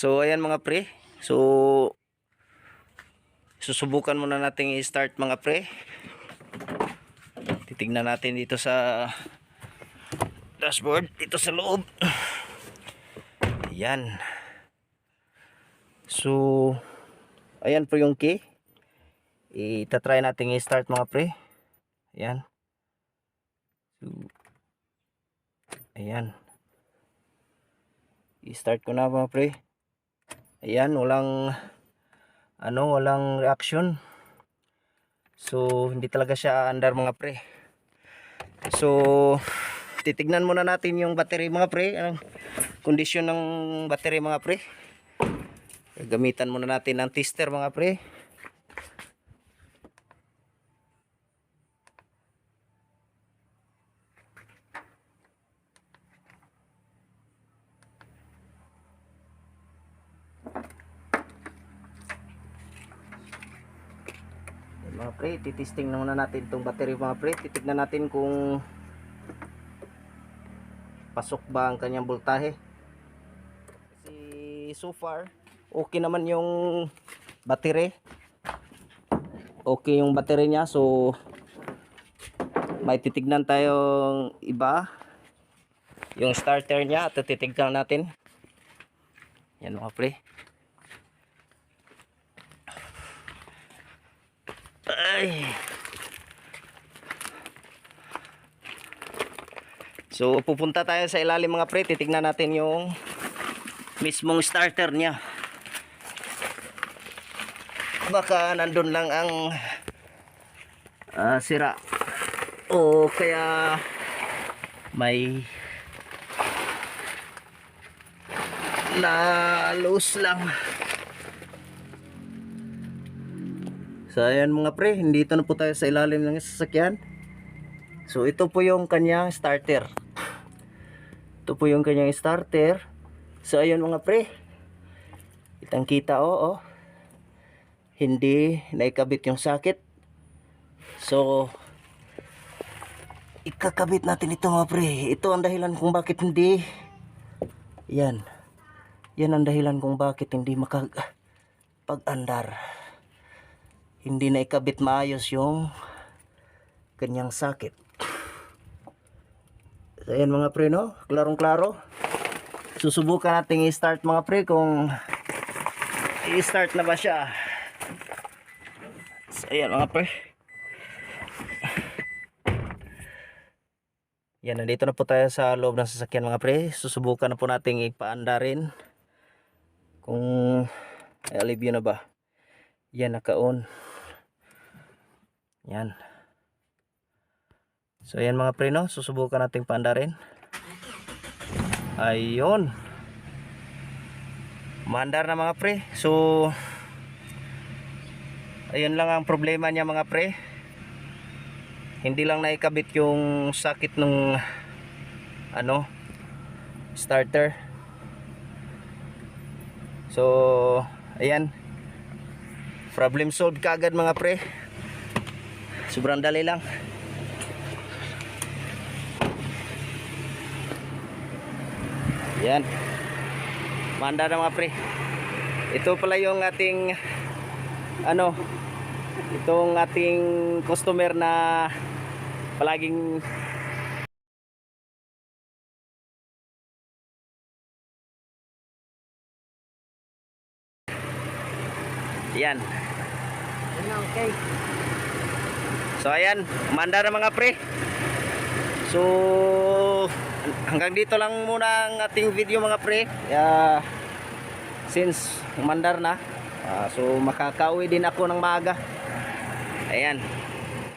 So ayan mga pre. So susubukan muna nating i-start mga pre. Titingnan natin dito sa dashboard, dito sa loob. Ayan. So ayan po yung key. Itatry natin i-start mga pre. Ayan. So ayan. I-start ko na mga pre. Ayan, walang reaction. So hindi talaga siya andar mga pre. So titignan muna natin yung battery mga pre, anong kondisyon ng battery mga pre. Gamitan muna natin ng tester mga pre. Mga pre, titesting na muna natin itong battery mga pre. Titignan natin kung pasok ba ang kanyang voltahe. Kasi so far okay naman yung battery. Okay yung battery niya. So may titignan tayong iba, yung starter niya, at titignan natin. Yan mga pre. Ay. So pupunta tayo sa ilalim mga pre, titignan natin yung mismong starter niya. Baka nandun lang ang sira, o kaya may na loose lang. So ayan mga pre, dito na po tayo sa ilalim ng sasakyan. So ito po yung kanyang starter. Ito po yung kanyang starter. So ayun mga pre, kitang kita hindi naikabit yung socket. So ikakabit natin ito mga pre. Ito ang dahilan kung bakit hindi, yan ang dahilan kung bakit hindi makapag-andar. Hindi na ikabit maayos yung kanyang socket. So, ayan mga pre, no? Klarong klaro. Susubukan natin i-start mga pre kung i-start na ba siya. So, ayan mga pre. Yan, nandito na po tayo sa loob ng sasakyan mga pre. Susubukan na po natin ipaandarin kung ay alivio na ba. Yan, naka-on. Yan. So ayan mga pre, no? Susubukan nating paandarin. Ayun. Maandar na mga pre. So ayun lang ang problema niya mga pre. Hindi lang naikabit yung socket ng starter. So ayan. Problem solved kaagad mga pre. Sobrang dali lang. Yan. Manda na mga pre. Ito pala yung ating itong ating customer na palaging yan. Okay. So ayan, manda na mga pre. So hanggang dito lang muna ang ating video mga pre. Since mandar na, so makakauwi din ako ng maaga. Ayan.